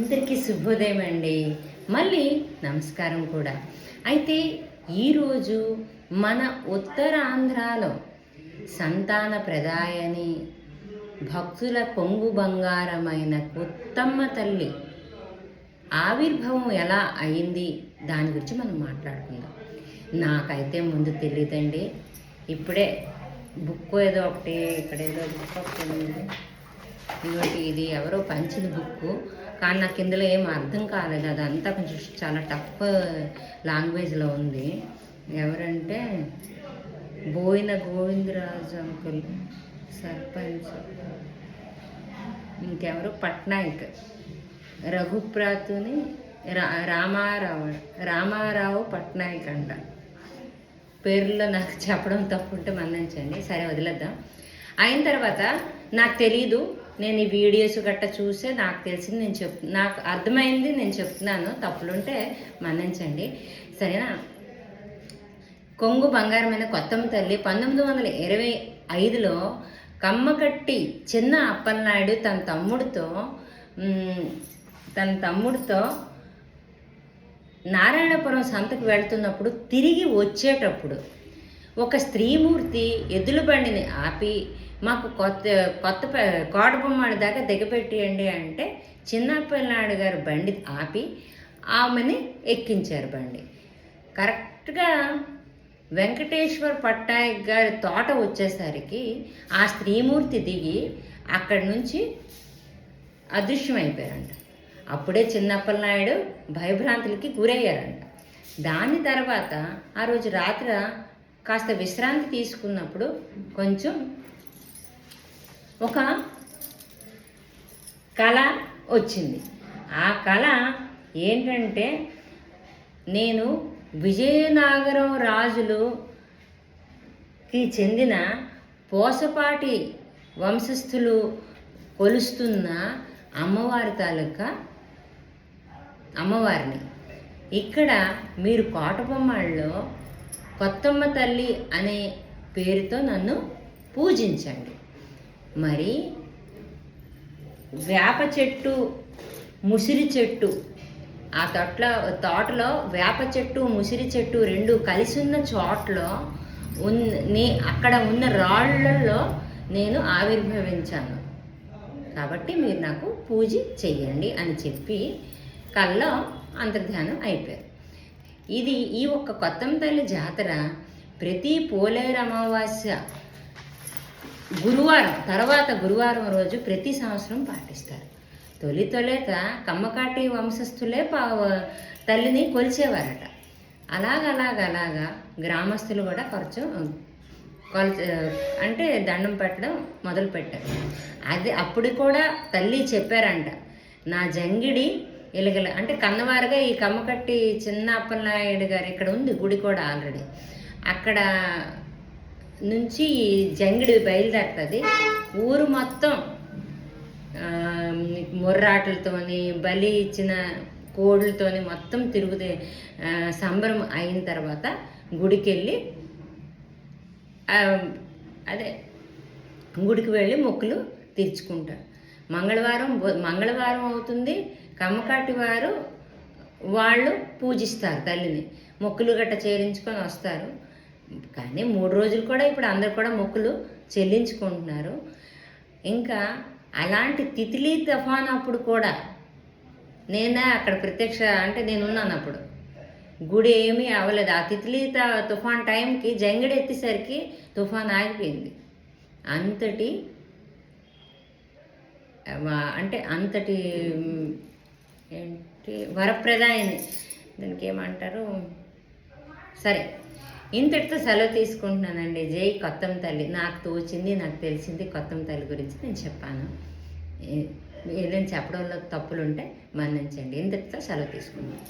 అందరికీ శుభోదయం అండి. మళ్ళీ నమస్కారం కూడా. అయితే ఈరోజు మన ఉత్తరాంధ్రలో సంతాన ప్రదాయని భక్తుల కొంగు బంగారమైన కొత్తమ్మ తల్లి ఆవిర్భావం ఎలా అయింది దాని గురించి మనం మాట్లాడుకుందాం. నాకైతే ముందు తెలియదండి. ఇప్పుడే బుక్ ఏదో ఒకటి ఇక్కడ ఏదో బుక్ ఒకటి ఉంది. ఇది ఎవరో పంచిన బుక్, కానీ నాకు ఇందులో ఏం అర్థం కాలేదు. అదంతా కొంచెం చాలా టఫ్ లాంగ్వేజ్లో ఉంది. ఎవరంటే బోయిన గోవిందరాజు అంకుల్ సర్పంచ్, ఇంకెవరు పట్నాయక్, రఘుప్రాతుని రామారావు పట్నాయక్ అంట. పేర్లో నాకు చెప్పడం తప్పుంటే మన్నించండి. సరే, వదిలేద్దాం. అయిన తర్వాత నాకు తెలీదు, నేను ఈ వీడియోస్ గట్ట చూసే నాకు తెలిసింది నాకు అర్థమైంది నేను చెప్తున్నాను. తప్పులుంటే మన్నించండి, సరేనా? కొంగు బంగారమైన కొత్తమ్మ తల్లి 1925లో కమ్మకట్టి చిన్న అప్పలనాయుడు తన తమ్ముడితో నారాయణపురం సంతకు వెళ్తున్నప్పుడు తిరిగి వచ్చేటప్పుడు ఒక స్త్రీమూర్తి ఎద్దుల బండిని ఆపి, మాకు కొత్త కోటబొమ్మాడి దాకా దిగపెట్టేయండి అంటే చిన్నప్పలనాయుడు గారు బండి ఆపి ఆమెని ఎక్కించారు బండి. కరెక్ట్గా వెంకటేశ్వర పట్నాయక్ గారి తోట వచ్చేసరికి ఆ స్త్రీమూర్తి దిగి అక్కడి నుంచి అదృశ్యమైపోయారంట. అప్పుడే చిన్నప్పలనాయుడు భయభ్రాంతులకి గురయ్యారంట. దాని తర్వాత ఆ రోజు రాత్రి కాస్త విశ్రాంతి తీసుకున్నప్పుడు కొంచెం ఒక కళ వచ్చింది. ఆ కళ ఏంటంటే, నేను విజయనగరం రాజులుకి చెందిన పోసపాటి వంశస్థులు కొలుస్తున్న అమ్మవారి తాలూకా అమ్మవారిని ఇక్కడ మీరు కోటబొమ్మాళ్ళలో కొత్తమ్మ తల్లి అనే పేరుతో నన్ను పూజించండి. మరి వేప చెట్టు, ముసిరి చెట్టు, ఆ తోటలో వేప చెట్టు, ముసిరి చెట్టు రెండు కలిసి ఉన్న చోట్లో అక్కడ ఉన్న రాళ్లలో నేను ఆవిర్భవించాను, కాబట్టి మీరు నాకు పూజ చెయ్యండి అని చెప్పి కల్లో అంతర్ధానం అయిపోయారు. ఈ ఒక్క కొత్తమ్మ తల్లి జాతర ప్రతి పోలేరు అమావాస్య గురువారం రోజు ప్రతి సంవత్సరం పాటిస్తారు. తొలిత కమ్మకాటి వంశస్థులే తల్లిని కొలిచేవారట. అలాగా గ్రామస్తులు కూడా అంటే దండం పెట్టడం మొదలుపెట్టారు. అప్పుడు కూడా తల్లి చెప్పారంట, నా జంగిడి ఇలగల అంటే కన్నవారుగా ఈ కమ్మకట్టి చిన్న అప్పలనాయుడు గారు ఇక్కడ ఉంది గుడి కూడా ఆల్రెడీ. అక్కడ నుంచి జంగిడి బయలుదేరుతుంది. ఊరు మొత్తం మొర్రాటలతోని బలి ఇచ్చిన కోళ్ళతోని మొత్తం తిరుగుతే సంబరం అయిన తర్వాత గుడికి వెళ్ళి గుడికి వెళ్ళి మొక్కులు తీర్చుకుంటారు. మంగళవారం అవుతుంది. కమ్మకాటి వాళ్ళు పూజిస్తారు తల్లిని, మొక్కులు గట్ట చేరించుకొని వస్తారు. కానీ 3 రోజులు కూడా ఇప్పుడు అందరు కూడా మొక్కులు చెల్లించుకుంటున్నారు. ఇంకా అలాంటి తితిలి తుఫాన్ అప్పుడు కూడా నేనే అక్కడ నేనున్నాను. అప్పుడు గుడి ఏమీ అవ్వలేదు. ఆ తితిలి తుఫాన్ టైంకి జంగిడి ఎత్తేసరికి తుఫాన్ ఆగిపోయింది. అంతటి వరప్రదాయని, దానికి ఏమంటారు? సరే, ఇంతటితో సెలవు తీసుకుంటున్నానండి. జై కొత్తమ్మ తల్లి. నాకు తోచింది, నాకు తెలిసింది కొత్తమ్మ తల్లి గురించి నేను చెప్పాను. ఏదైనా చెప్పడంలో తప్పులుంటే మన్నించండి. ఇంతటితో సెలవు తీసుకుంటాను.